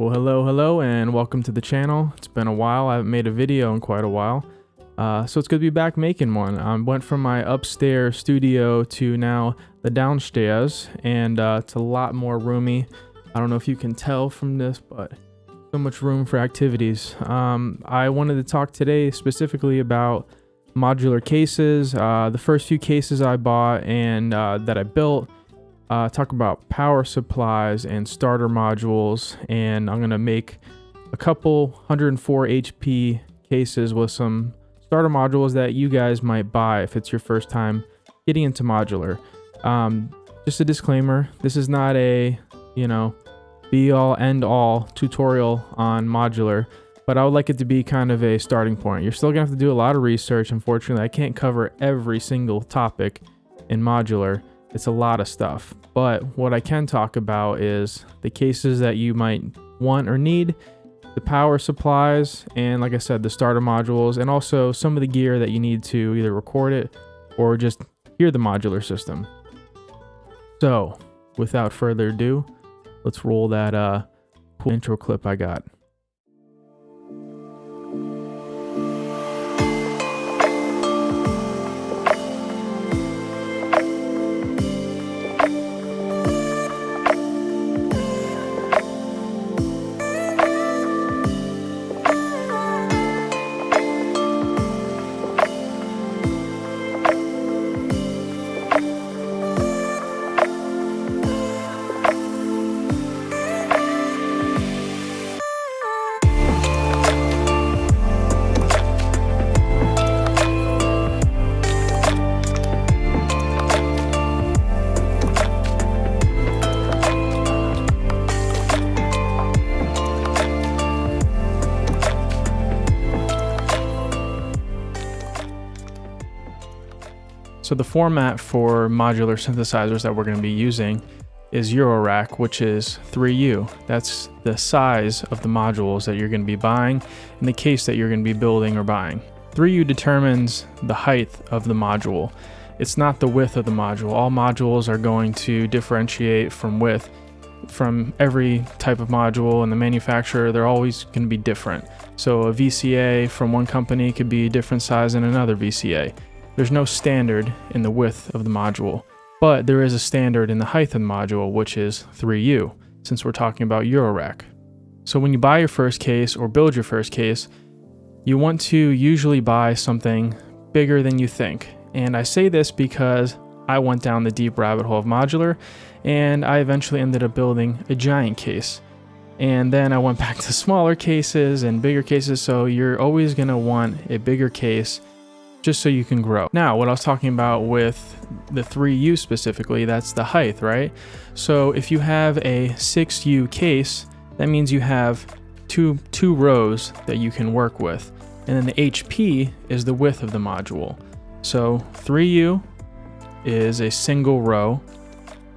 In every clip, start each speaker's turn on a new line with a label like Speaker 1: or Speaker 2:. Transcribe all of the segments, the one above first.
Speaker 1: Well, hello, and welcome to the channel. It's been a while. I haven't made a video in quite a while. So it's good to be back making one. I went from my upstairs studio to now the downstairs, and it's a lot more roomy. I don't know if you can tell from this, but so much room for activities. I wanted to talk today specifically about modular cases. The first few cases I bought and that I built. Talk about power supplies and starter modules, and I'm going to make a couple 104 HP cases with some starter modules that you guys might buy if it's your first time getting into modular. Just a disclaimer, this is not a, be all end all tutorial on modular, but I would like it to be kind of a starting point. You're still going to have to do a lot of research. Unfortunately, I can't cover every single topic in modular. It's a lot of stuff, but what I can talk about is the cases that you might want or need, the power supplies, and like I said, the starter modules, and also some of the gear that you need to either record it or just hear the modular system. So without further ado, let's roll that cool intro clip I got. So the format for modular synthesizers that we're going to be using is Eurorack, which is 3U. That's the size of the modules that you're going to be buying in the case that you're going to be building or buying. 3U determines the height of the module. It's not the width of the module. All modules are going to differentiate from width from every type of module, and the manufacturer, they're always going to be different. So a VCA from one company could be a different size than another VCA. There's no standard in the width of the module, but there is a standard in the height of the module, which is 3U, since we're talking about Eurorack. So when you buy your first case or build your first case, you want to usually buy something bigger than you think. And I say this because I went down the deep rabbit hole of modular, and I eventually ended up building a giant case. And then I went back to smaller cases and bigger cases, so you're always going to want a bigger case just so you can grow. Now, what I was talking about with the 3U specifically, that's the height, right? So if you have a 6U case, that means you have two rows that you can work with. And then the HP is the width of the module. So 3U is a single row,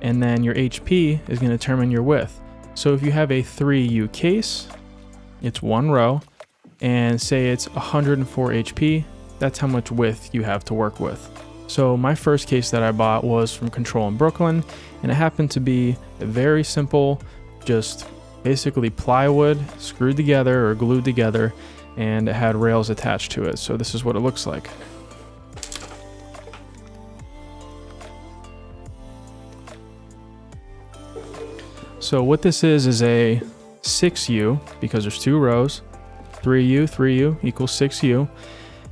Speaker 1: and then your HP is going to determine your width. So if you have a 3U case, it's one row, and say it's 104 HP, that's how much width you have to work with. So my first case that I bought was from Control in Brooklyn, and it happened to be a very simple, just basically plywood screwed together or glued together, and it had rails attached to it. So this is what it looks like. So what this is a 6U, because there's two rows, 3U equals 6U.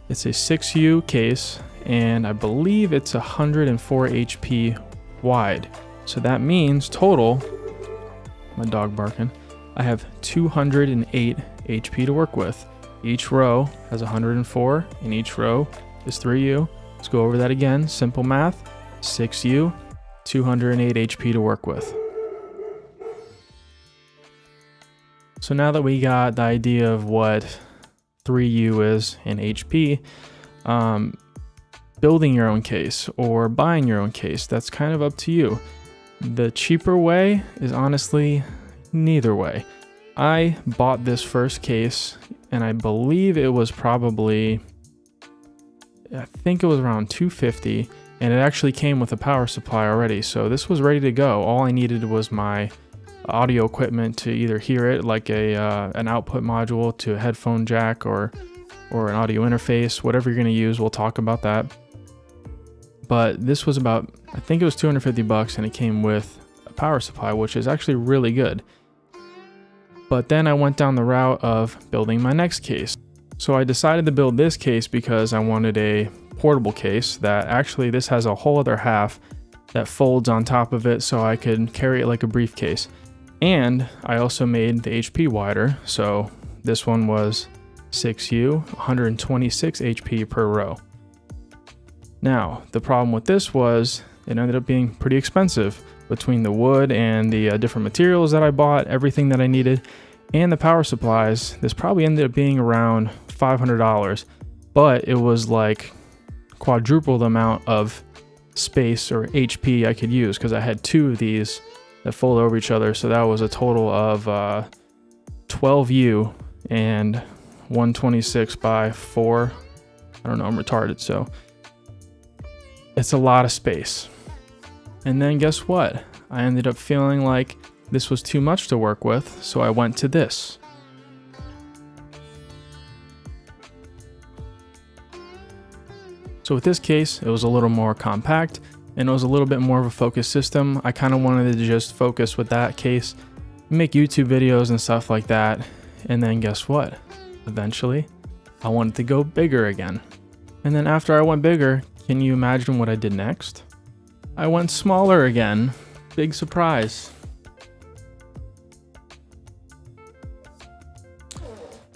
Speaker 1: It's a 6U case, and I believe it's 104 HP wide. So that means total, my dog barking, I have 208 HP to work with. Each row has 104, and each row is 3U. Let's go over that again. Simple math, 6U, 208 HP to work with. So now that we got the idea of what 3U is in HP, building your own case or buying your own case, that's kind of up to you. The cheaper way is honestly neither way. I bought this first case, and I believe it was probably, I think it was around $250, and it actually came with a power supply already. So this was ready to go. All I needed was my audio equipment to either hear it, like an output module to a headphone jack or an audio interface, whatever you're going to use. We'll talk about that. But this was about, I think it was $250, and it came with a power supply, which is actually really good. But then I went down the route of building my next case. So I decided to build this case because I wanted a portable case that actually, this has a whole other half that folds on top of it so I could carry it like a briefcase. And I also made the HP wider. So this one was 6U, 126 HP per row. Now, the problem with this was it ended up being pretty expensive between the wood and the different materials that I bought, everything that I needed, and the power supplies. This probably ended up being around $500, but it was like quadruple the amount of space or HP I could use because I had two of these that fold over each other. So that was a total of 12U and 126 by 4. I don't know, I'm retarded, so it's a lot of space. And then guess what? I ended up feeling like this was too much to work with, so I went to this. So with this case, it was a little more compact and it was a little bit more of a focused system. I kind of wanted to just focus with that case, make YouTube videos and stuff like that. And then guess what? Eventually, I wanted to go bigger again. And then after I went bigger, can you imagine what I did next? I went smaller again. Big surprise.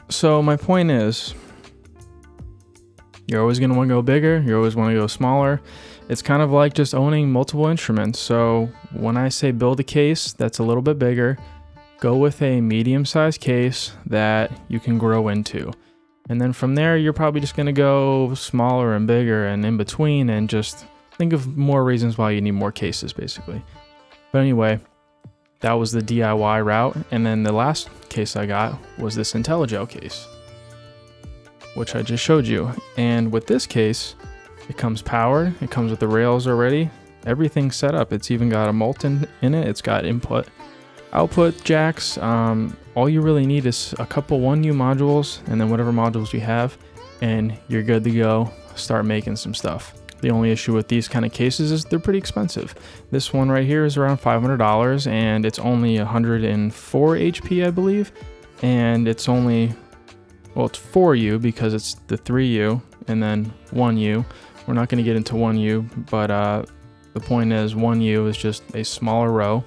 Speaker 1: So my point is, you're always going to want to go bigger. You always want to go smaller. It's kind of like just owning multiple instruments. So when I say build a case that's a little bit bigger, go with a medium-sized case that you can grow into. And then from there, you're probably just going to go smaller and bigger and in between, and just think of more reasons why you need more cases, basically. But anyway, that was the DIY route. And then the last case I got was this IntelliGel case, which I just showed you. And with this case, it comes powered. It comes with the rails already. Everything's set up. It's even got a Molten in it. It's got input, output jacks. All you really need is a couple 1U modules and then whatever modules you have, and you're good to go. Start making some stuff. The only issue with these kind of cases is they're pretty expensive. This one right here is around $500 and it's only 104 HP, I believe. And it's only, well, it's 4U because it's the 3U and then 1U. We're not going to get into 1U, but the point is 1U is just a smaller row.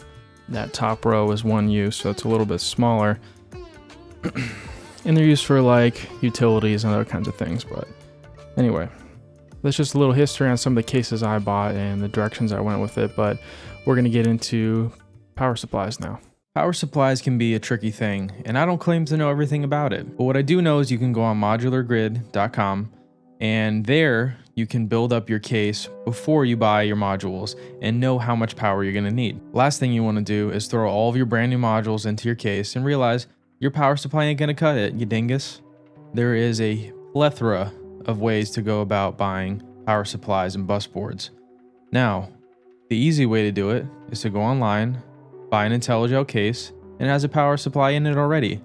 Speaker 1: That top row is 1U, so it's a little bit smaller. And they're used for like utilities and other kinds of things. But anyway, that's just a little history on some of the cases I bought and the directions I went with it. But we're going to get into power supplies now. Power supplies can be a tricky thing, and I don't claim to know everything about it. But what I do know is you can go on modulargrid.com, and there you can build up your case before you buy your modules and know how much power you're going to need. Last thing you want to do is throw all of your brand new modules into your case and realize your power supply ain't going to cut it, you dingus. There is a plethora of ways to go about buying power supplies and bus boards. Now, the easy way to do it is to go online, buy an IntelliGel case, and it has a power supply in it already.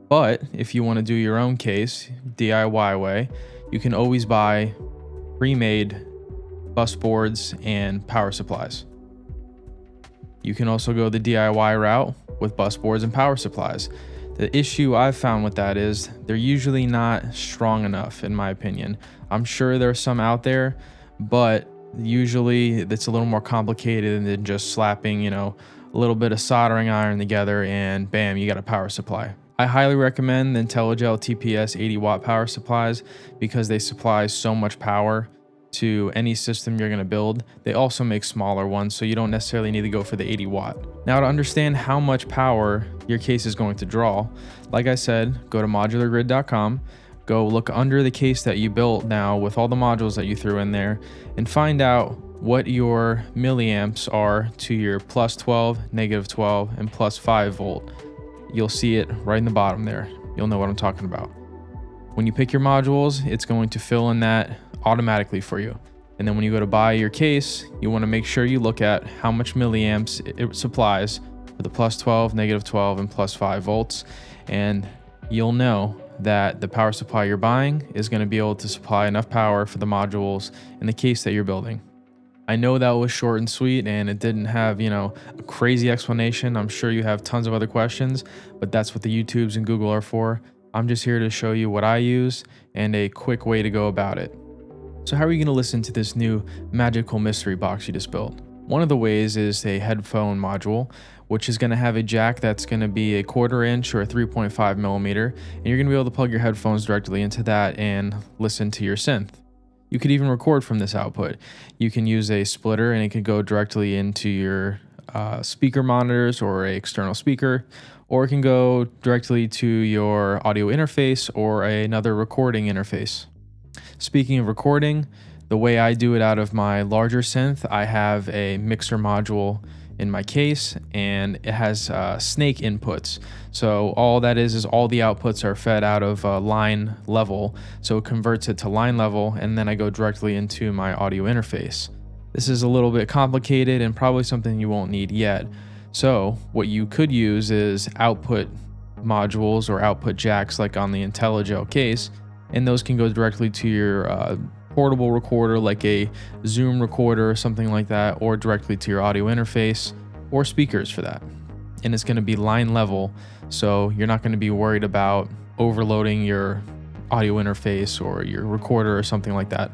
Speaker 1: But if you want to do your own case, DIY way, you can always buy pre-made bus boards and power supplies. You can also go the DIY route with bus boards and power supplies. The issue I've found with that is they're usually not strong enough, in my opinion. I'm sure there's some out there, but usually it's a little more complicated than just slapping, a little bit of soldering iron together and bam, you got a power supply. I highly recommend the IntelliGel TPS 80 watt power supplies because they supply so much power to any system you're going to build. They also make smaller ones, so you don't necessarily need to go for the 80 watt. Now, to understand how much power your case is going to draw, like I said, go to modulargrid.com, go look under the case that you built now with all the modules that you threw in there, and find out what your milliamps are to your plus 12, negative 12, and plus 5 volt. You'll see it right in the bottom there. You'll know what I'm talking about. When you pick your modules, it's going to fill in that automatically for you. And then when you go to buy your case, you want to make sure you look at how much milliamps it supplies for the plus 12, negative 12, and plus 5 volts. And you'll know that the power supply you're buying is going to be able to supply enough power for the modules in the case that you're building. I know that was short and sweet and it didn't have, a crazy explanation. I'm sure you have tons of other questions, but that's what the YouTubes and Google are for. I'm just here to show you what I use and a quick way to go about it. So how are you going to listen to this new magical mystery box you just built? One of the ways is a headphone module, which is going to have a jack that's going to be a 1/4 inch or a 3.5 millimeter, and you're going to be able to plug your headphones directly into that and listen to your synth. You could even record from this output. You can use a splitter and it can go directly into your speaker monitors or an external speaker, or it can go directly to your audio interface or another recording interface. Speaking of recording, the way I do it out of my larger synth, I have a mixer module in my case and it has snake inputs. So all that is all the outputs are fed out of line level. So it converts it to line level and then I go directly into my audio interface. This is a little bit complicated and probably something you won't need yet. So what you could use is output modules or output jacks like on the IntelliGel case, and those can go directly to your portable recorder like a Zoom recorder or something like that, or directly to your audio interface or speakers for that. And it's going to be line level, so you're not going to be worried about overloading your audio interface or your recorder or something like that.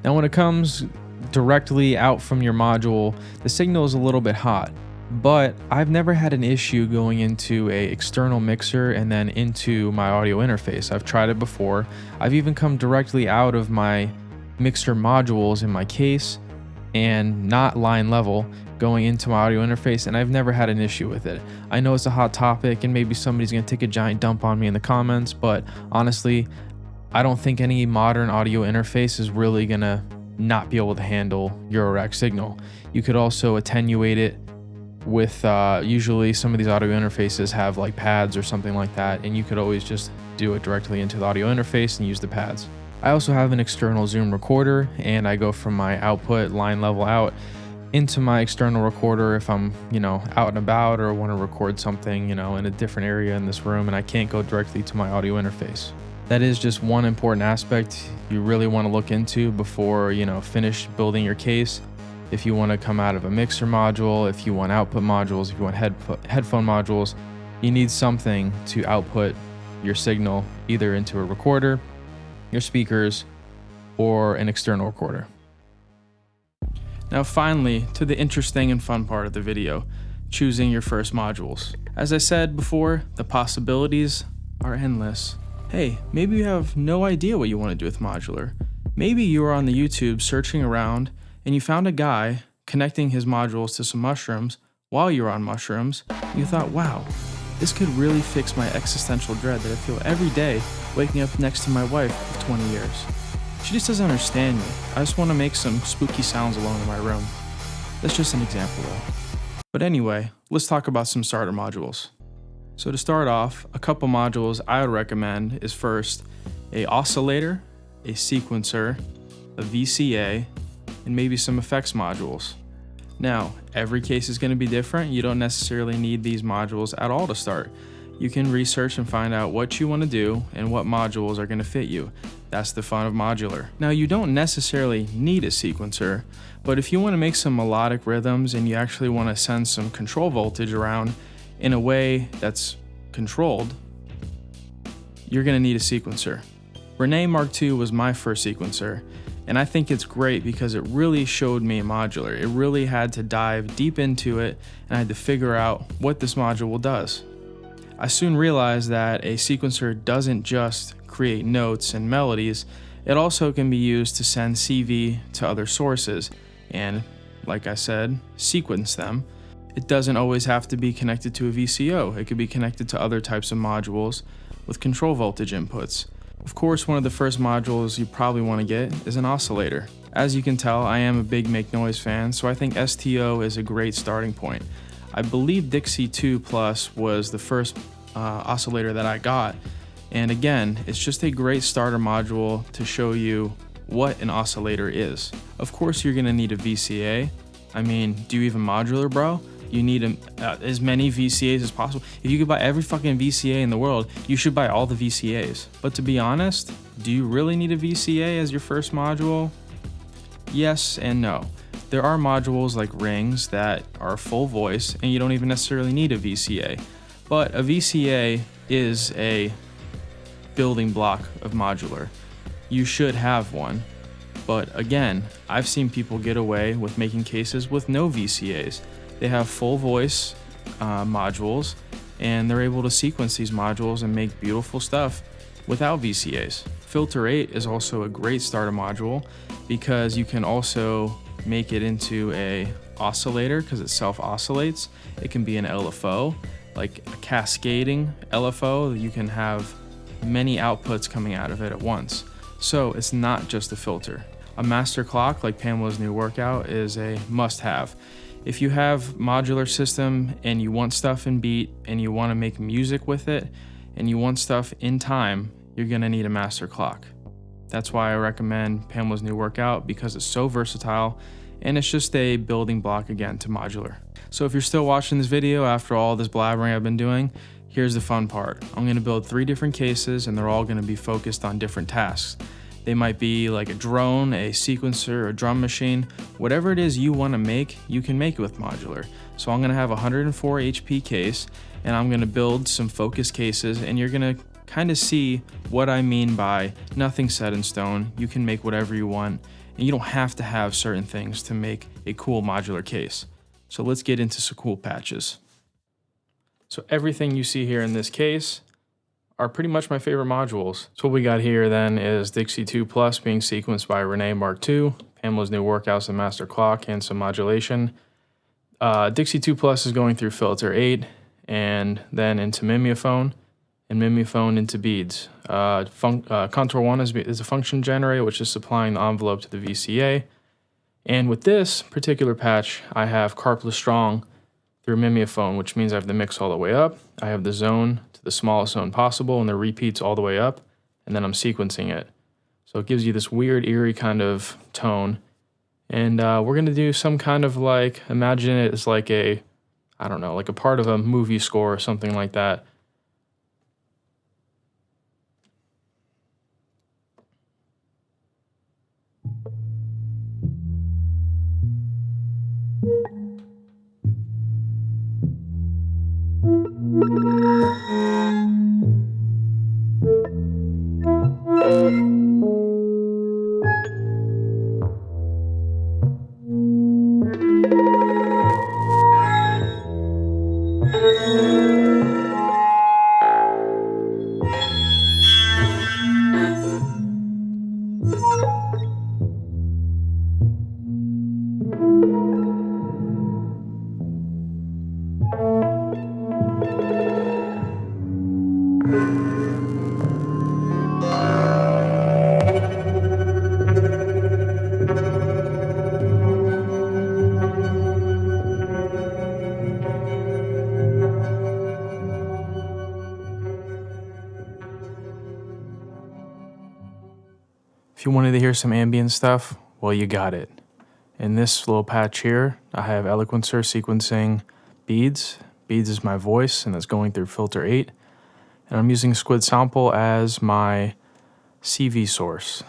Speaker 1: Now when it comes directly out from your module, the signal is a little bit hot, but I've never had an issue going into a external mixer and then into my audio interface. I've tried it before. I've even come directly out of my mixer modules in my case and not line level going into my audio interface, and I've never had an issue with it. I know it's a hot topic and maybe somebody's gonna take a giant dump on me in the comments, but honestly, I don't think any modern audio interface is really gonna not be able to handle Eurorack signal. You could also attenuate it with usually some of these audio interfaces have like pads or something like that, and you could always just do it directly into the audio interface and use the pads. I also have an external Zoom recorder, and I go from my output line level out into my external recorder if I'm out and about or want to record something in a different area in this room and I can't go directly to my audio interface. That is just one important aspect you really want to look into before finish building your case. If you want to come out of a mixer module, if you want output modules, if you want headphone modules, you need something to output your signal either into a recorder, your speakers, or an external recorder. Now finally, to the interesting and fun part of the video, choosing your first modules. As I said before, the possibilities are endless. Hey, maybe you have no idea what you want to do with modular. Maybe you were on the YouTube searching around and you found a guy connecting his modules to some mushrooms while you were on mushrooms, and you thought, wow, this could really fix my existential dread that I feel every day waking up next to my wife of 20 years. She just doesn't understand me. I just want to make some spooky sounds alone in my room. That's just an example though. But anyway, let's talk about some starter modules. So to start off, a couple modules I would recommend is first a oscillator, a sequencer, a VCA, and maybe some effects modules. Now, every case is going to be different. You don't necessarily need these modules at all to start. You can research and find out what you want to do and what modules are going to fit you. That's the fun of modular. Now, you don't necessarily need a sequencer, but if you want to make some melodic rhythms and you actually want to send some control voltage around in a way that's controlled, you're going to need a sequencer. Rene Mark II was my first sequencer, and I think it's great because it really showed me modular. It really had to dive deep into it, and I had to figure out what this module does. I soon realized that a sequencer doesn't just create notes and melodies, it also can be used to send CV to other sources and, like I said, sequence them. It doesn't always have to be connected to a VCO. It could be connected to other types of modules with control voltage inputs. Of course, one of the first modules you probably want to get is an oscillator. As you can tell, I am a big Make Noise fan, so I think STO is a great starting point. I believe Dixie 2 Plus was the first oscillator that I got, and again, it's just a great starter module to show you what an oscillator is. Of course, you're gonna need a VCA. I mean, do you even modular, bro? You need as many VCAs as possible. If you could buy every fucking VCA in the world, you should buy all the VCAs. But to be honest, do you really need a VCA as your first module? Yes and no. There are modules like rings that are full voice and you don't even necessarily need a VCA. But a VCA is a building block of modular. You should have one. But again, I've seen people get away with making cases with no VCAs. They have full voice modules and they're able to sequence these modules and make beautiful stuff without VCAs. Filter 8 is also a great starter module because you can also make it into a oscillator because it self-oscillates. It can be an LFO, like a cascading LFO. You can have many outputs coming out of it at once. So it's not just a filter. A master clock like Pamela's new workout is a must-have. If you have modular system and you want stuff in beat and you want to make music with it and you want stuff in time, you're gonna need a master clock. That's why I recommend Pamela's new workout because it's so versatile and it's just a building block again to modular. So if you're still watching this video after all this blabbering I've been doing, here's the fun part. I'm gonna build 3 different cases and they're all gonna be focused on different tasks. They might be like a drone, a sequencer, a drum machine. Whatever it is you want to make, you can make it with modular. So I'm going to have a 104 HP case and I'm going to build some focus cases and you're going to kind of see what I mean by nothing set in stone. You can make whatever you want and you don't have to have certain things to make a cool modular case. So let's get into some cool patches. So everything you see here in this case are pretty much my favorite modules. So what we got here then is Dixie 2 Plus being sequenced by Renee Mark II, Pamela's new workouts and master clock and some modulation. Dixie 2 Plus is going through filter 8 and then into mimeophone and mimeophone into beads. Contour 1 is a function generator which is supplying the envelope to the VCA. And with this particular patch, I have carpless strong through mimeophone, which means I have the mix all the way up. I have the zone to the smallest zone possible and the repeats all the way up, and then I'm sequencing it. So it gives you this weird, eerie kind of tone. And we're gonna do some kind of like, imagine it as like a, I don't know, like a part of a movie score or something like that. If you wanted to hear some ambient stuff, well, you got it. In this little patch here, I have Eloquencer sequencing beads. Beads is my voice, and it's going through filter 8. And I'm using Squid Sample as my CV source.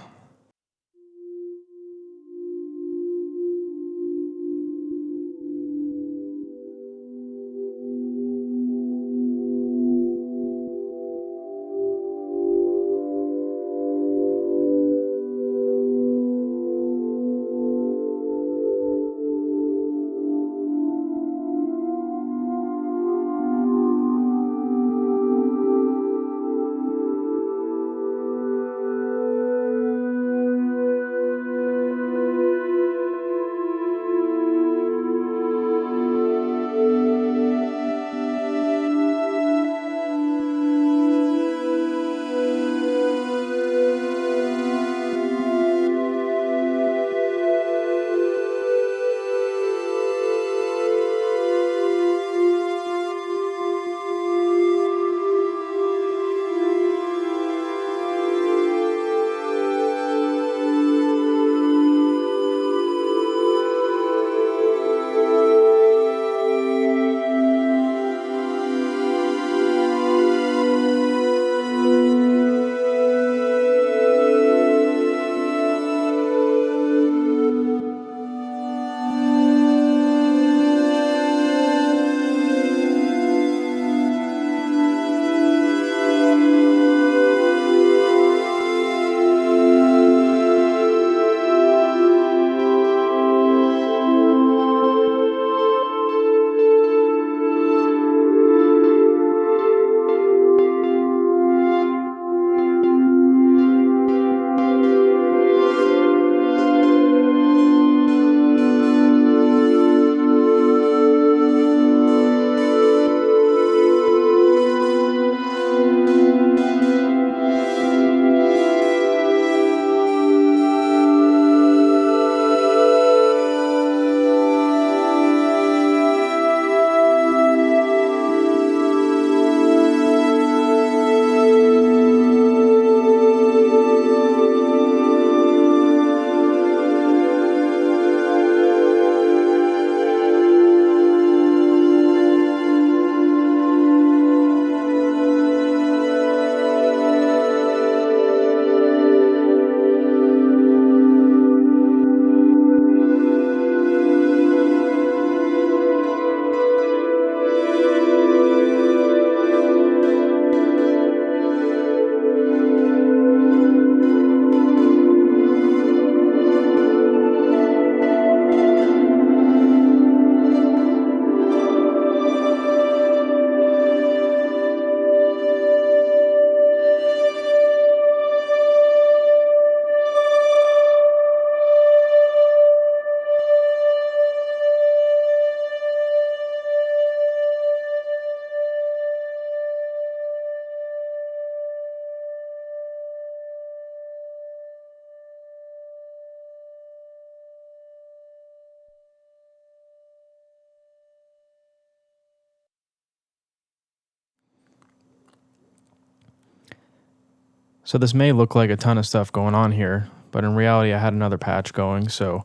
Speaker 1: So this may look like a ton of stuff going on here, but in reality I had another patch going, so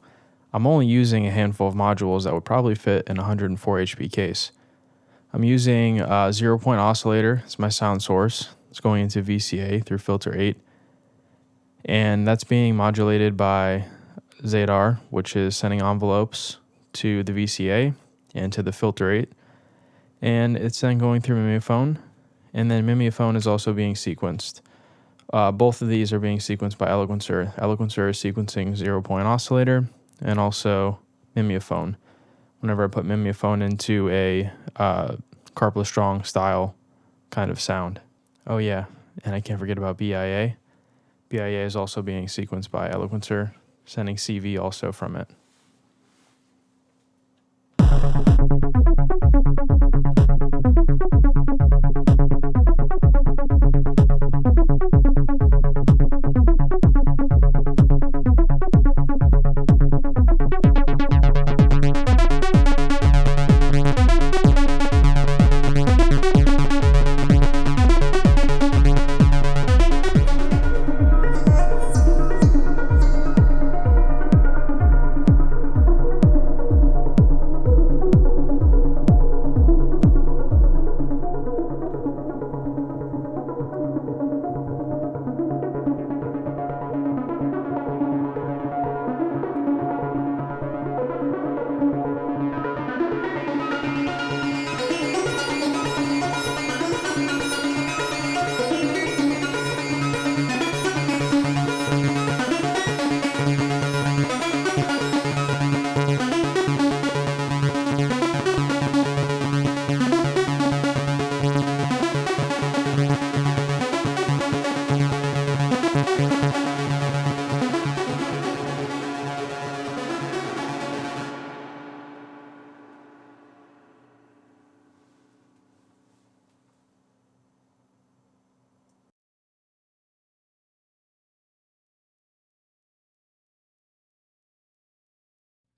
Speaker 1: I'm only using a handful of modules that would probably fit in a 104 HP case. I'm using a 0-point oscillator. It's my sound source. It's going into VCA through filter 8. And that's being modulated by Zadar, which is sending envelopes to the VCA and to the filter 8. And it's then going through Mimeophone. And then Mimeophone is also being sequenced. Both of these are being sequenced by Eloquencer. Eloquencer is sequencing 0-point oscillator and also Mimeophone. Whenever I put Mimeophone into a Carpless Strong style kind of sound. Oh yeah, and I can't forget about BIA. BIA is also being sequenced by Eloquencer, sending CV also from it.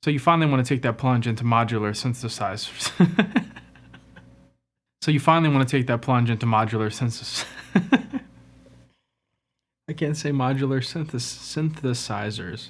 Speaker 1: So you finally want to take that plunge into modular synthesizers. I can't say modular synthesizers.